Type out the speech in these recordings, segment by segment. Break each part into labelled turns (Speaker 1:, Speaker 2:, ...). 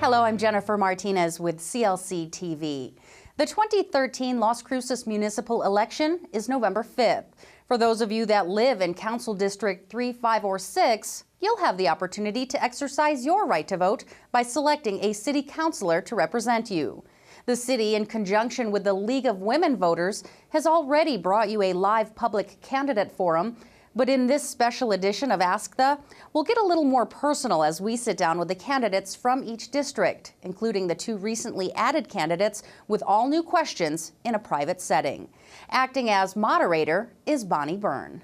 Speaker 1: Hello, I'm Jennifer Martinez with CLC-TV. The 2013 Las Cruces Municipal Election is November 5th. For those of you that live in Council District 3, 5, or 6, you'll have the opportunity to exercise your right to vote by selecting a city councilor to represent you. The city, in conjunction with the League of Women Voters, has already brought you a live public candidate forum. But in this special edition of Ask the, we'll get a little more personal as we sit down with the candidates from each district, including the 2 recently added candidates with all new questions in a private setting. Acting as moderator is Bonnie Byrne.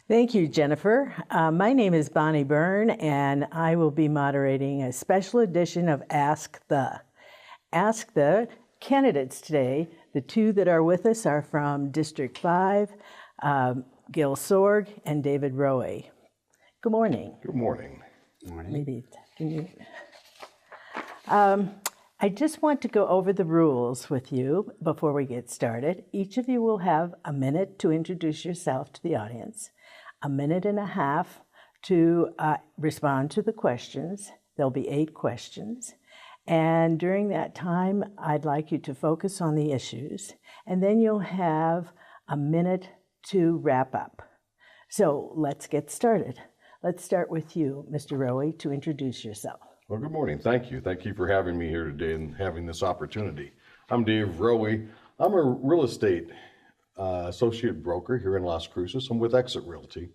Speaker 2: Thank you, Jennifer. My name is Bonnie Byrne, and I will be moderating a special edition of Ask the. Ask the candidates today. The 2 that are with us are from District 5, Gill Sorg and David Roewe. Good morning.
Speaker 3: Good morning.
Speaker 4: Good morning.
Speaker 2: Maybe can you? I just want to go over the rules with you before we get started. Each of you will have a minute to introduce yourself to the audience, a minute and a half to respond to the questions. There'll be 8 questions. And during that time, I'd like you to focus on the issues, and then you'll have a minute to wrap up. So let's get started. Let's start with you, Mr. Roewe, to introduce yourself.
Speaker 3: Well, good morning. Thank you. Thank you for having me here today and having this opportunity. I'm Dave Roewe. I'm a real estate associate broker here in Las Cruces. I'm with Exit Realty.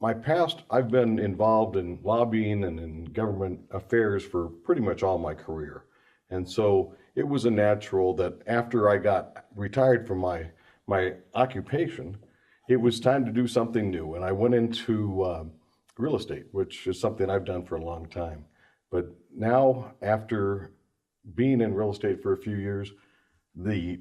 Speaker 3: My past, I've been involved in lobbying and in government affairs for pretty much all my career. And so it was a natural that after I got retired from my occupation, it was time to do something new. And I went into real estate, which is something I've done for a long time. But now, after being in real estate for a few years, the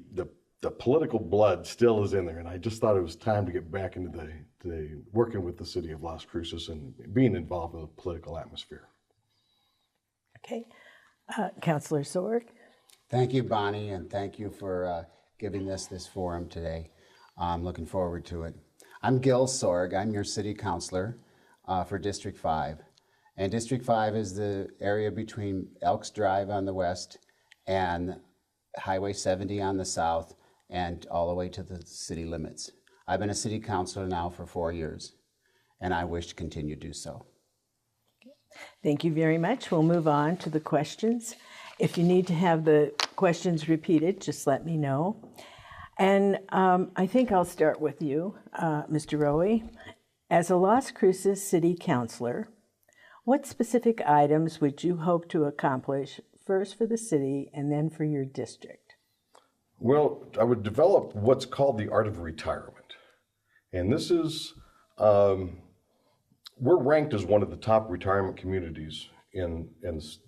Speaker 3: political blood still is in there. And I just thought it was time to get back into the working with the city of Las Cruces and being involved in the political atmosphere.
Speaker 2: Okay. Councilor Sorg.
Speaker 4: Thank you, Bonnie, and thank you for giving us this forum today. I'm looking forward to it. I'm Gill Sorg. I'm your city councilor for District 5. And District 5 is the area between Elks Drive on the west and Highway 70 on the south and all the way to the city limits. I've been a city councilor now for 4 years, and I wish to continue to do so.
Speaker 2: Thank you very much. We'll move on to the questions. If you need to have the questions repeated, just let me know. And I think I'll start with you, Mr. Roewe. As a Las Cruces City Councilor, what specific items would you hope to accomplish first for the city and then for your district?
Speaker 3: Well, I would develop what's called the art of retirement. And this is, we're ranked as one of the top retirement communities in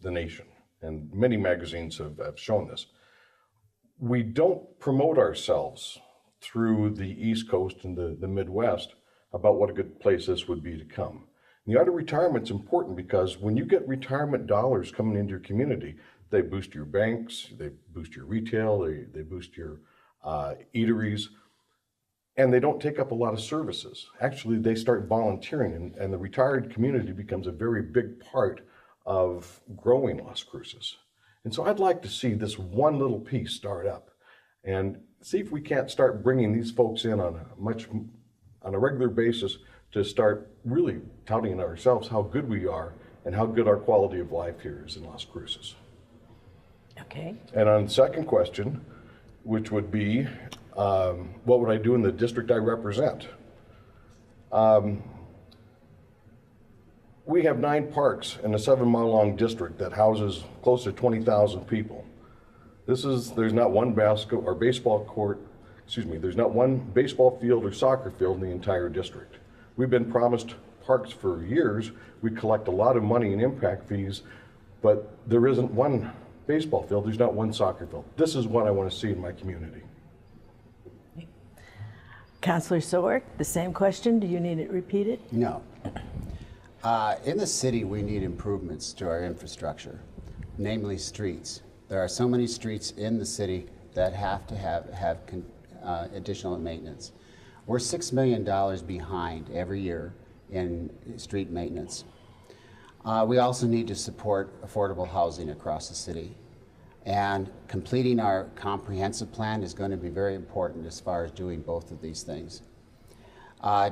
Speaker 3: the nation, and many magazines have shown this. We don't promote ourselves through the East Coast and the Midwest about what a good place this would be to come. And the art of retirement is important because when you get retirement dollars coming into your community, they boost your banks, they boost your retail, they boost your eateries, and they don't take up a lot of services. Actually, they start volunteering, and the retired community becomes a very big part of growing Las Cruces. And so I'd like to see this one little piece start up and see if we can't start bringing these folks in on a regular basis to start really touting ourselves how good we are and how good our quality of life here is in Las Cruces.
Speaker 2: Okay.
Speaker 3: And on the second question, which would be, what would I do in the district I represent? We have 9 parks in a 7-mile-long district that houses close to 20,000 people. There's not one baseball field or soccer field in the entire district. We've been promised parks for years. We collect a lot of money in impact fees, but there isn't one baseball field, there's not one soccer field. This is what I want to see in my community.
Speaker 2: Councilor Sorg, the same question. Do you need it repeated?
Speaker 4: No. In the city, we need improvements to our infrastructure, namely streets. There are so many streets in the city that have to have additional maintenance. We're $6 million behind every year in street maintenance. We also need to support affordable housing across the city. And completing our comprehensive plan is going to be very important as far as doing both of these things.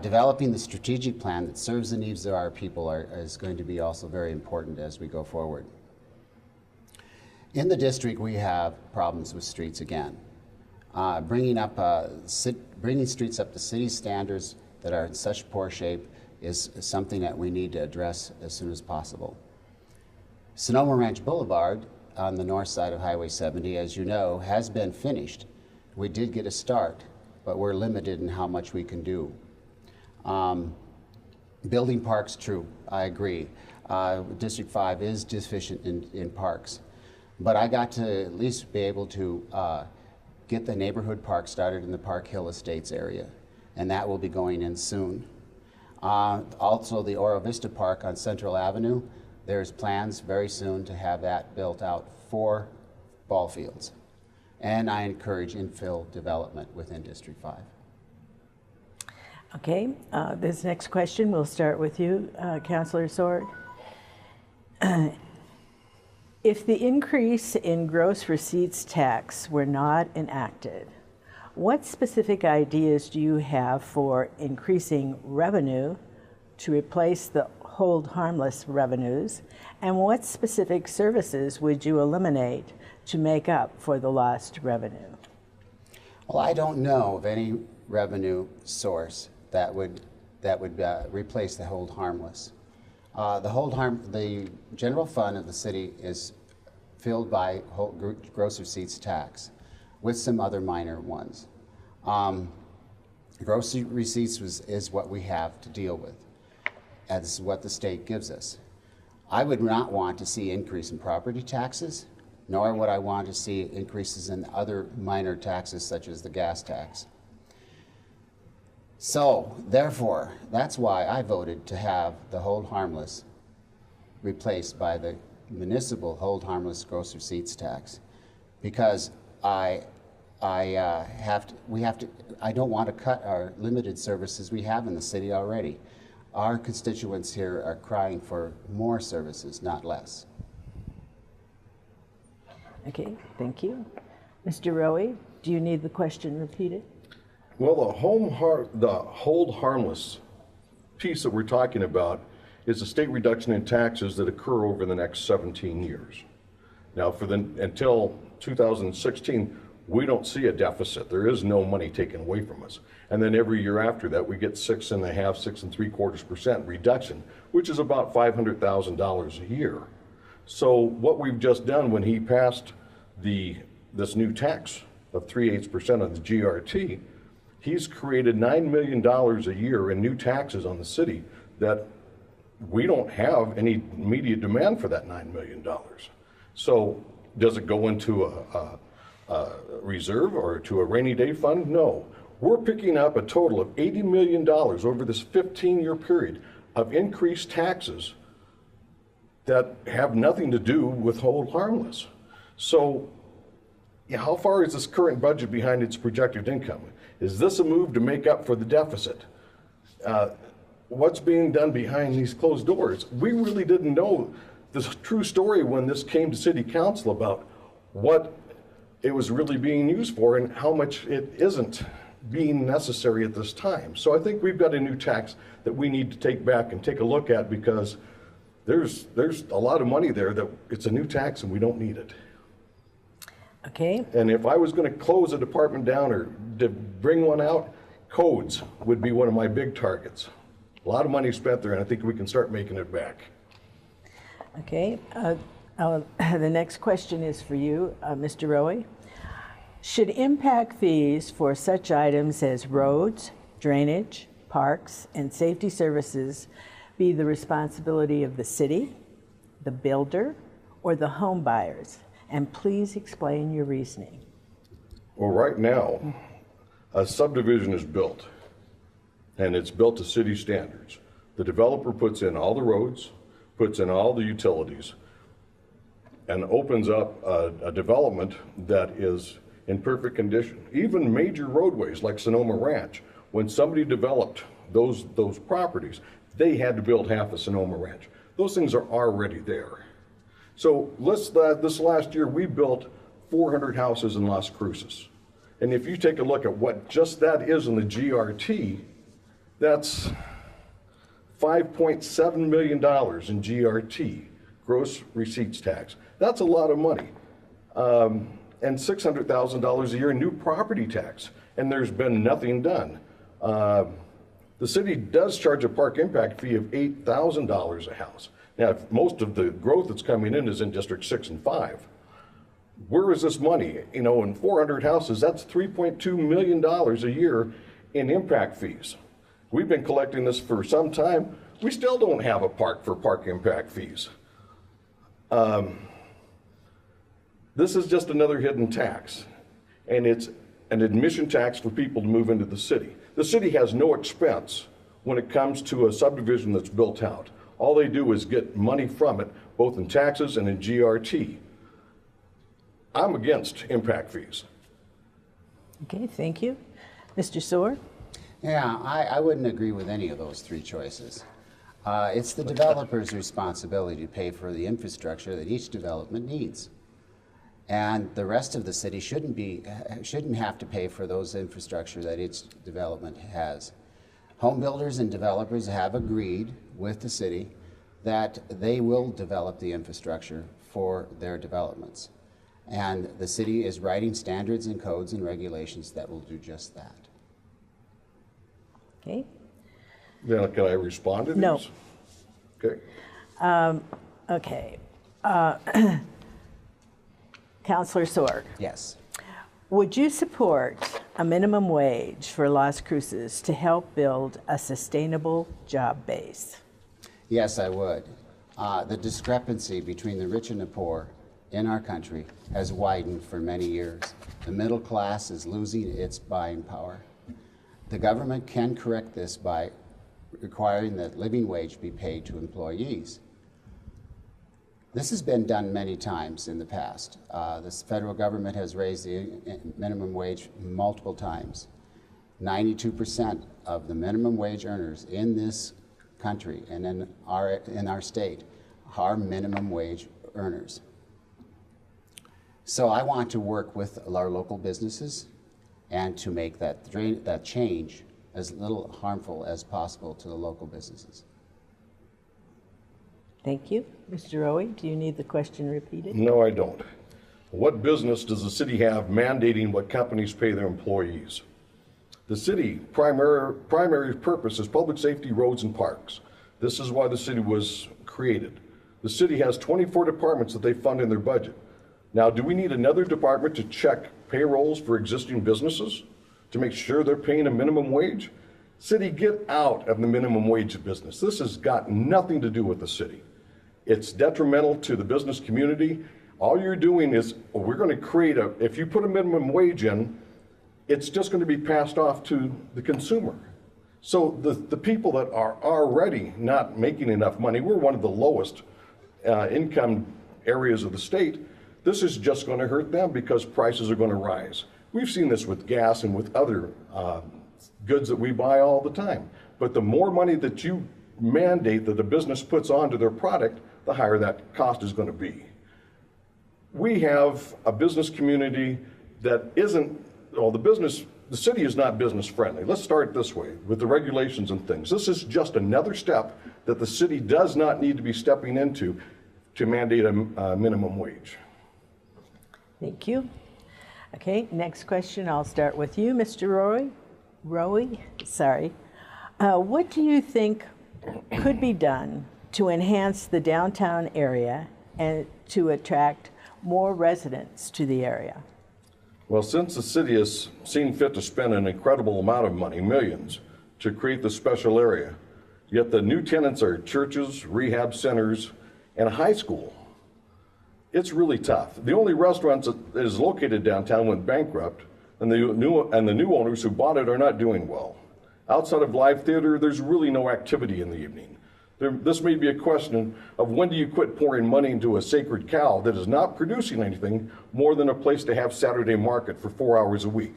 Speaker 4: Developing the strategic plan that serves the needs of our people is going to be also very important as we go forward. In the district, we have problems with streets again. Bringing streets up to city standards that are in such poor shape is something that we need to address as soon as possible. Sonoma Ranch Boulevard on the north side of Highway 70, as you know, has been finished. We did get a start, but we're limited in how much we can do. Building parks, true, I agree. District 5 is deficient in parks. But I got to at least be able to get the neighborhood park started in the Park Hill Estates area, and that will be going in soon. Also, the Oro Vista Park on Central Avenue, there's plans very soon to have that built out for ball fields. And I encourage infill development within District 5.
Speaker 2: Okay, this next question, we'll start with you, Councilor Sorg. If the increase in gross receipts tax were not enacted, what specific ideas do you have for increasing revenue to replace the hold harmless revenues, and what specific services would you eliminate to make up for the lost revenue?
Speaker 4: Well, I don't know of any revenue source that would replace the hold harmless. The general fund of the city is filled by gross receipts tax, with some other minor ones. Gross receipts is what we have to deal with. That's what the state gives us. I would not want to see increase in property taxes, nor would I want to see increases in other minor taxes such as the gas tax. So, therefore, that's why I voted to have the hold harmless replaced by the municipal hold harmless gross receipts tax, because I don't want to cut our limited services we have in the city already. Our constituents here are crying for more services, not less.
Speaker 2: Okay, thank you. Mr. Roewe, do you need the question repeated?
Speaker 3: Well, the hold harmless piece that we're talking about is a state reduction in taxes that occur over the next 17 years. Now, until 2016, we don't see a deficit. There is no money taken away from us. And then every year after that, we get 6.5%, 6.75% reduction, which is about $500,000 a year. So what we've just done when he passed this new tax of 3/8% on the GRT, he's created $9 million a year in new taxes on the city that we don't have any immediate demand for that $9 million. So does it go into a reserve or to a rainy day fund? No. We're picking up a total of $80 million over this 15-year period of increased taxes that have nothing to do with hold harmless. So how far is this current budget behind its projected income? Is this a move to make up for the deficit? What's being done behind these closed doors? We really didn't know the true story when this came to City Council about what it was really being used for and how much it isn't being necessary at this time. So I think we've got a new tax that we need to take back and take a look at, because there's a lot of money there that it's a new tax and we don't need it.
Speaker 2: Okay.
Speaker 3: And if I was going to close a department down or to bring one out, codes would be one of my big targets. A lot of money spent there, and I think we can start making it back.
Speaker 2: Okay. The next question is for you, Mr. Roewe. Should impact fees for such items as roads, drainage, parks, and safety services be the responsibility of the city, the builder, or the home buyers? And please explain your reasoning.
Speaker 3: Well, right now, a subdivision is built, and it's built to city standards. The developer puts in all the roads, puts in all the utilities, and opens up a development that is in perfect condition. Even major roadways like Sonoma Ranch, when somebody developed those properties, they had to build half of Sonoma Ranch. Those things are already there. So this last year, we built 400 houses in Las Cruces. And if you take a look at what just that is in the GRT, that's $5.7 million in GRT, gross receipts tax. That's a lot of money. And $600,000 a year in new property tax, and there's been nothing done. The city does charge a park impact fee of $8,000 a house. Now, most of the growth that's coming in is in District 6 and 5. Where is this money? You know, in 400 houses, that's $3.2 million a year in impact fees. We've been collecting this for some time. We still don't have a park for park impact fees. This is just another hidden tax, and it's an admission tax for people to move into the city. The city has no expense when it comes to a subdivision that's built out. All they do is get money from it, both in taxes and in GRT. I'm against impact fees.
Speaker 2: Okay, thank you. Mr. Sorg?
Speaker 4: Yeah, I wouldn't agree with any of those three choices. It's the developer's responsibility to pay for the infrastructure that each development needs. And the rest of the city shouldn't have to pay for those infrastructure that each development has. Home builders and developers have agreed with the city that they will develop the infrastructure for their developments. And the city is writing standards and codes and regulations that will do just that.
Speaker 2: Okay.
Speaker 3: Then can I respond to these?
Speaker 2: No.
Speaker 3: Okay.
Speaker 2: Okay. Councilor Sorg,
Speaker 4: Yes.
Speaker 2: would you support a minimum wage for Las Cruces to help build a sustainable job base?
Speaker 4: Yes, I would. The discrepancy between the rich and the poor in our country has widened for many years. The middle class is losing its buying power. The government can correct this by requiring that living wage be paid to employees. This has been done many times in the past. The federal government has raised the minimum wage multiple times. 92% of the minimum wage earners in this country and in our state are minimum wage earners. So I want to work with our local businesses and to make that change as little harmful as possible to the local businesses.
Speaker 2: Thank you. Mr. Roewe, do you need the question repeated?
Speaker 3: No, I don't. What business does the city have mandating what companies pay their employees? The city primary purpose is public safety, roads, and parks. This is why the city was created. The city has 24 departments that they fund in their budget. Now, do we need another department to check payrolls for existing businesses to make sure they're paying a minimum wage? City, get out of the minimum wage business. This has got nothing to do with the city. It's detrimental to the business community. All you're doing is, we're going to create if you put a minimum wage in, it's just going to be passed off to the consumer. So the people that are already not making enough money, we're one of the lowest income areas of the state. This is just going to hurt them because prices are going to rise. We've seen this with gas and with other goods that we buy all the time. But the more money that you mandate that a business puts onto their product, the higher that cost is going to be. We have a business community that isn't, well, the city is not business friendly. Let's start this way with the regulations and things. This is just another step that the city does not need to be stepping into to mandate a minimum wage.
Speaker 2: Thank you. Okay, next question. I'll start with you, Mr. Roewe. Sorry. What do you think could be done to enhance the downtown area and to attract more residents to the area?
Speaker 3: Well, since the city has seen fit to spend an incredible amount of money, millions, to create this special area, yet the new tenants are churches, rehab centers, and a high school, it's really tough. The only restaurant that is located downtown went bankrupt, and the new owners who bought it are not doing well. Outside of live theater, there's really no activity in the evening. This may be a question of when do you quit pouring money into a sacred cow that is not producing anything more than a place to have Saturday market for 4 hours a week.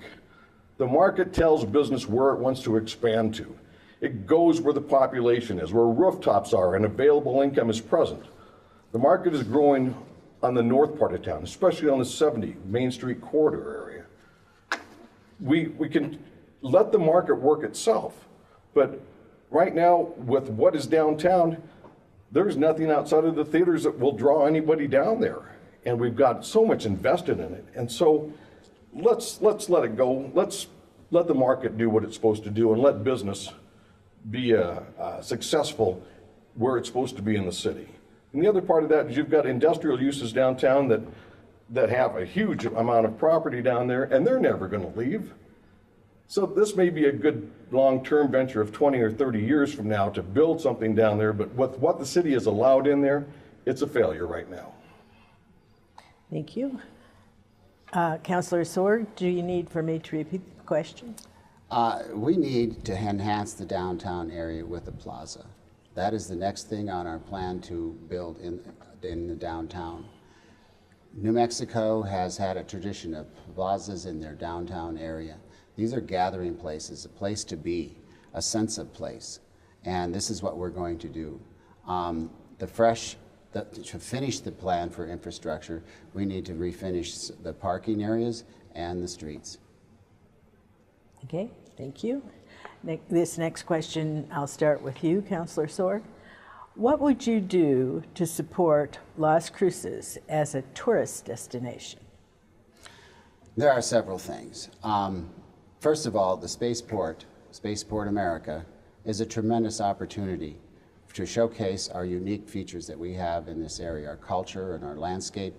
Speaker 3: The market tells business where it wants to expand to. It goes where the population is, where rooftops are and available income is present. The market is growing on the north part of town, especially on the 70 Main Street corridor area. We can let the market work itself, but right now with what is downtown, there's nothing outside of the theaters that will draw anybody down there. And we've got so much invested in it. And so let's let it go. Let's let the market do what it's supposed to do and let business be successful where it's supposed to be in the city. And the other part of that is you've got industrial uses downtown that have a huge amount of property down there, and they're never going to leave. So this may be a good long-term venture of 20 or 30 years from now to build something down there, but with what the city has allowed in there, it's a failure right now.
Speaker 2: Thank you. Councilor Sorg, do you need for me to repeat the question?
Speaker 4: We need to enhance the downtown area with a plaza. That is the next thing on our plan to build in the downtown. New Mexico has had a tradition of plazas in their downtown area. These are gathering places, a place to be, a sense of place. And this is what we're going to do. To finish the plan for infrastructure, we need to refinish the parking areas and the streets.
Speaker 2: Okay, thank you. This next question, I'll start with you, Councilor Sorg. What would you do to support Las Cruces as a tourist destination?
Speaker 4: There are several things. First of all, the Spaceport America, is a tremendous opportunity to showcase our unique features that we have in this area, our culture and our landscape.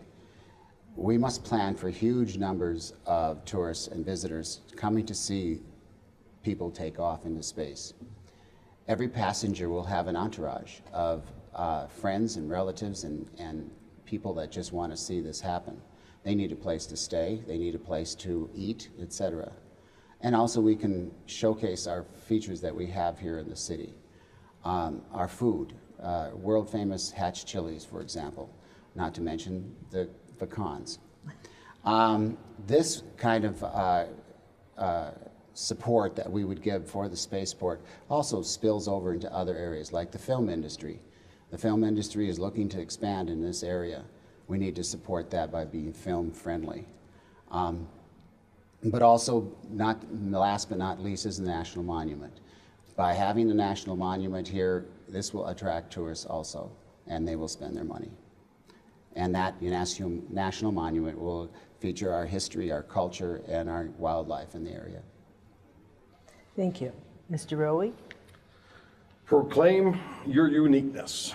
Speaker 4: We must plan for huge numbers of tourists and visitors coming to see people take off into space. Every passenger will have an entourage of friends and relatives and people that just want to see this happen. They need a place to stay, they need a place to eat, etc. And also we can showcase our features that we have here in the city. Our food, world famous Hatch chilies, for example, not to mention the pecans. This kind of support that we would give for the spaceport also spills over into other areas like the film industry. The film industry is looking to expand in this area. We need to support that by being film friendly. But also, last but not least, is the National Monument. By having the National Monument here, this will attract tourists also, and they will spend their money. And that National Monument will feature our history, our culture, and our wildlife in the area.
Speaker 2: Thank you. Mr. Roewe?
Speaker 3: Proclaim your uniqueness.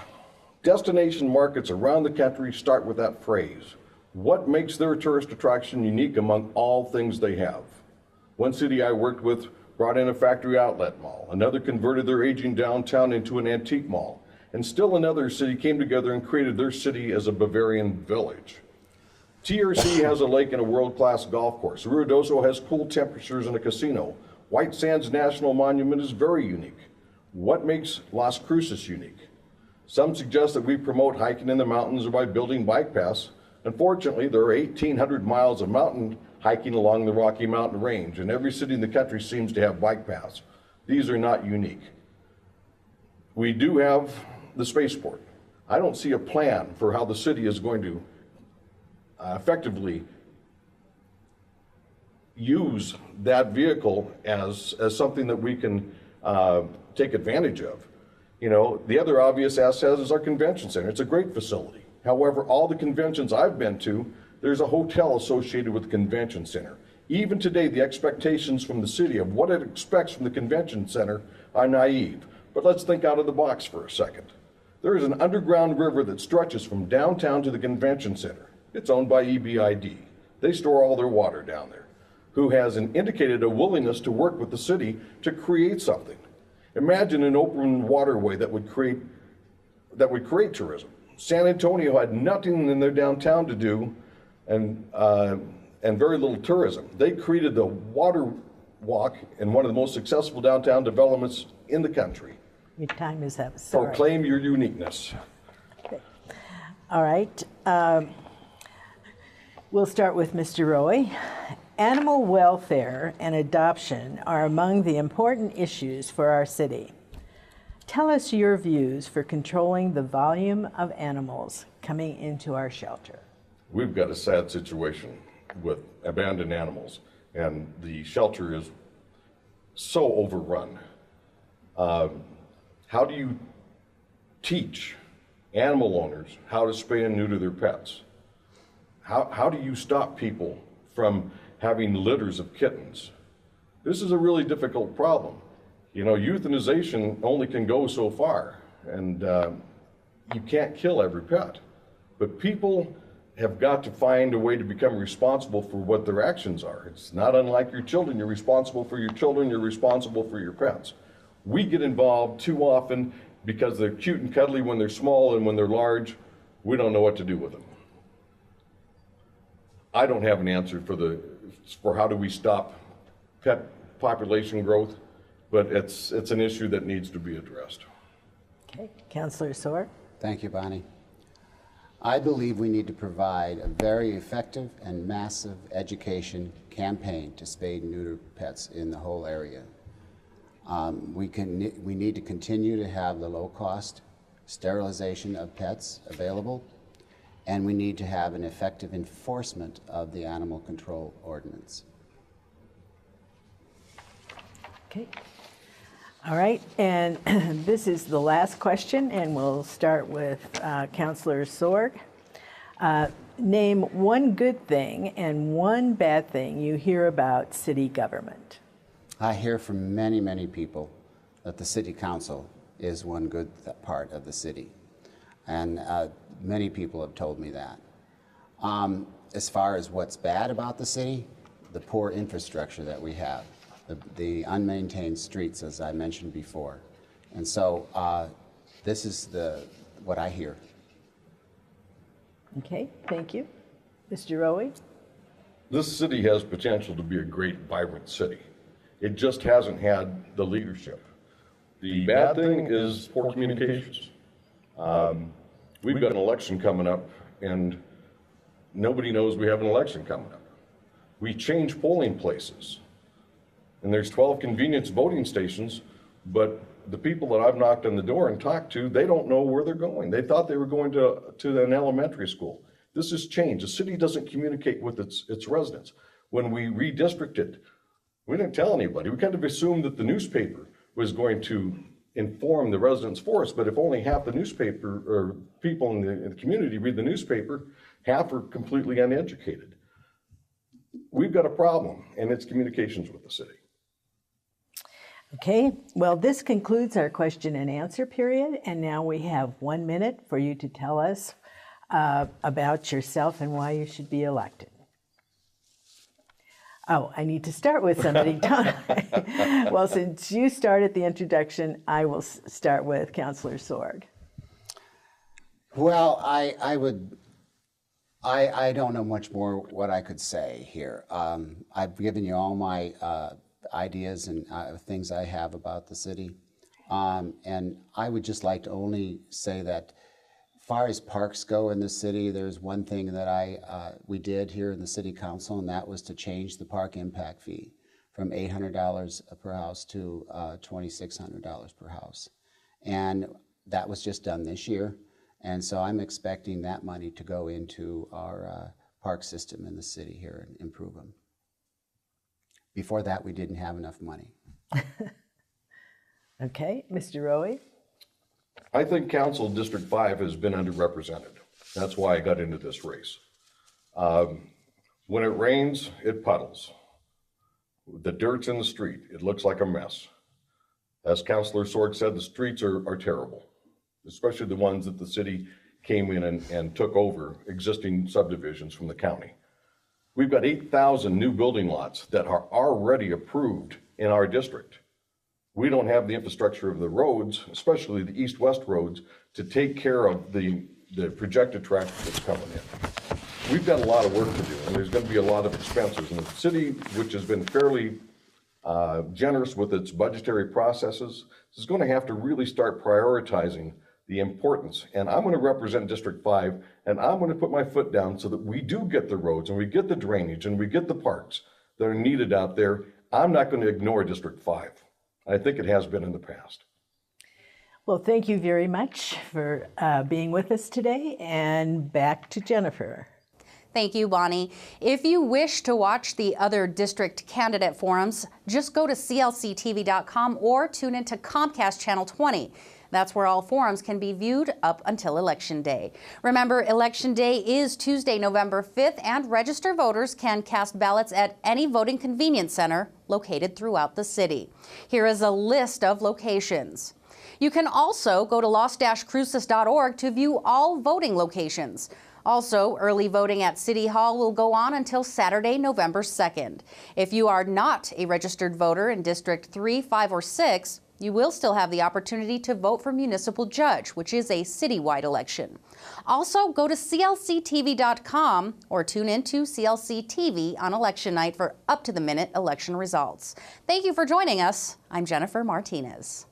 Speaker 3: Destination markets around the country start with that phrase. What makes their tourist attraction unique among all things they have? One city I worked with brought in a factory outlet mall. Another converted their aging downtown into an antique mall. And still another city came together and created their city as a Bavarian village. TRC has a lake and a world-class golf course. Ruidoso has cool temperatures and a casino. White Sands National Monument is very unique. What makes Las Cruces unique? Some suggest that we promote hiking in the mountains or by building bike paths. Unfortunately, there are 1,800 miles of mountain hiking along the Rocky Mountain Range, and every city in the country seems to have bike paths. These are not unique. We do have the spaceport. I don't see a plan for how the city is going to effectively use that vehicle as something that we can take advantage of. You know, the other obvious asset is our convention center. It's a great facility. However, all the conventions I've been to, there's a hotel associated with the convention center. Even today, the expectations from the city of what it expects from the convention center are naive. But let's think out of the box for a second. There is an underground river that stretches from downtown to the convention center. It's owned by EBID. They store all their water down there. Who has indicated a willingness to work with the city to create something. Imagine an open waterway that would create tourism. San Antonio had nothing in their downtown to do and very little tourism. They created the water walk in one of the most successful downtown developments in the country.
Speaker 2: Your time is up. Sorry.
Speaker 3: Proclaim your uniqueness.
Speaker 2: Okay. All right. We'll start with Mr. Roewe. Animal welfare and adoption are among the important issues for our city. Tell us your views for controlling the volume of animals coming into our shelter.
Speaker 3: We've got a sad situation with abandoned animals, and the shelter is so overrun. How do you teach animal owners how to spay and neuter their pets? How do you stop people from having litters of kittens? This is a really difficult problem. You know, euthanization only can go so far, and you can't kill every pet. But people have got to find a way to become responsible for what their actions are. It's not unlike your children. You're responsible for your children, you're responsible for your pets. We get involved too often because they're cute and cuddly when they're small, and when they're large, we don't know what to do with them. I don't have an answer for how do we stop pet population growth, but it's an issue that needs to be addressed.
Speaker 2: Okay, Councilor Sorg.
Speaker 4: Thank you, Bonnie. I believe we need to provide a very effective and massive education campaign to spay and neuter pets in the whole area. We need to continue to have the low-cost sterilization of pets available, and we need to have an effective enforcement of the animal control ordinance.
Speaker 2: Okay. All right, and this is the last question, and we'll start with Councilor Sorg. Name one good thing and one bad thing you hear about city government.
Speaker 4: I hear from many, many people that the City Council is one good part of the city, and many people have told me that. As far as what's bad about the city, the poor infrastructure that we have. The unmaintained streets, as I mentioned before. And so this is what I hear.
Speaker 2: Okay, thank you. Mr. Roewe?
Speaker 3: This city has potential to be a great, vibrant city. It just hasn't had the leadership. The bad thing is poor communications. We've got an election coming up, and nobody knows we have an election coming up. We change polling places. And there's 12 convenience voting stations, but the people that I've knocked on the door and talked to, they don't know where they're going. They thought they were going to an elementary school. This has changed. The city doesn't communicate with its residents. When we redistricted, we didn't tell anybody. We kind of assumed that the newspaper was going to inform the residents for us, but if only half the newspaper or people in the community read the newspaper, half are completely uneducated. We've got a problem, and it's communications with the city.
Speaker 2: Okay, well, this concludes our question and answer period, and now we have 1 minute for you to tell us about yourself and why you should be elected. Oh, I need to start with somebody, don't I? Well, since you started the introduction, I will start with Councilor Sorg.
Speaker 4: Well, I don't know much more what I could say here. I've given you all my ideas and things I have about the city. And I would just like to only say that as far as parks go in the city, there's one thing that we did here in the City Council, and that was to change the park impact fee from $800 per house to $2,600 per house. And that was just done this year. And so I'm expecting that money to go into our park system in the city here and improve them. Before that, we didn't have enough money.
Speaker 2: Okay, Mr. Roewe?
Speaker 3: I think Council District 5 has been underrepresented. That's why I got into this race. When it rains, it puddles. The dirt's in the street. It looks like a mess. As Councilor Sorg said, the streets are terrible, especially the ones that the city came in and took over existing subdivisions from the county. We've got 8,000 new building lots that are already approved in our district. We don't have the infrastructure of the roads, especially the east-west roads, to take care of the projected traffic that's coming in. We've got a lot of work to do, and there's going to be a lot of expenses. And the city, which has been fairly generous with its budgetary processes, is going to have to really start prioritizing the importance. And I'm going to represent District 5, and I'm going to put my foot down so that we do get the roads and we get the drainage and we get the parks that are needed out there. I'm not going to ignore District 5. I think it has been in the past.
Speaker 2: Well, thank you very much for being with us today, and back to Jennifer.
Speaker 1: Thank you, Bonnie. If you wish to watch the other district candidate forums, just go to CLCTV.com or tune into Comcast Channel 20. That's where all forums can be viewed up until Election Day. Remember, Election Day is Tuesday, November 5th, and registered voters can cast ballots at any voting convenience center located throughout the city. Here is a list of locations. You can also go to las-cruces.org to view all voting locations. Also, early voting at City Hall will go on until Saturday, November 2nd. If you are not a registered voter in District 3, 5, or 6, you will still have the opportunity to vote for Municipal Judge, which is a citywide election. Also, go to CLCTV.com or tune into CLC-TV on election night for up-to-the-minute election results. Thank you for joining us. I'm Jennifer Martinez.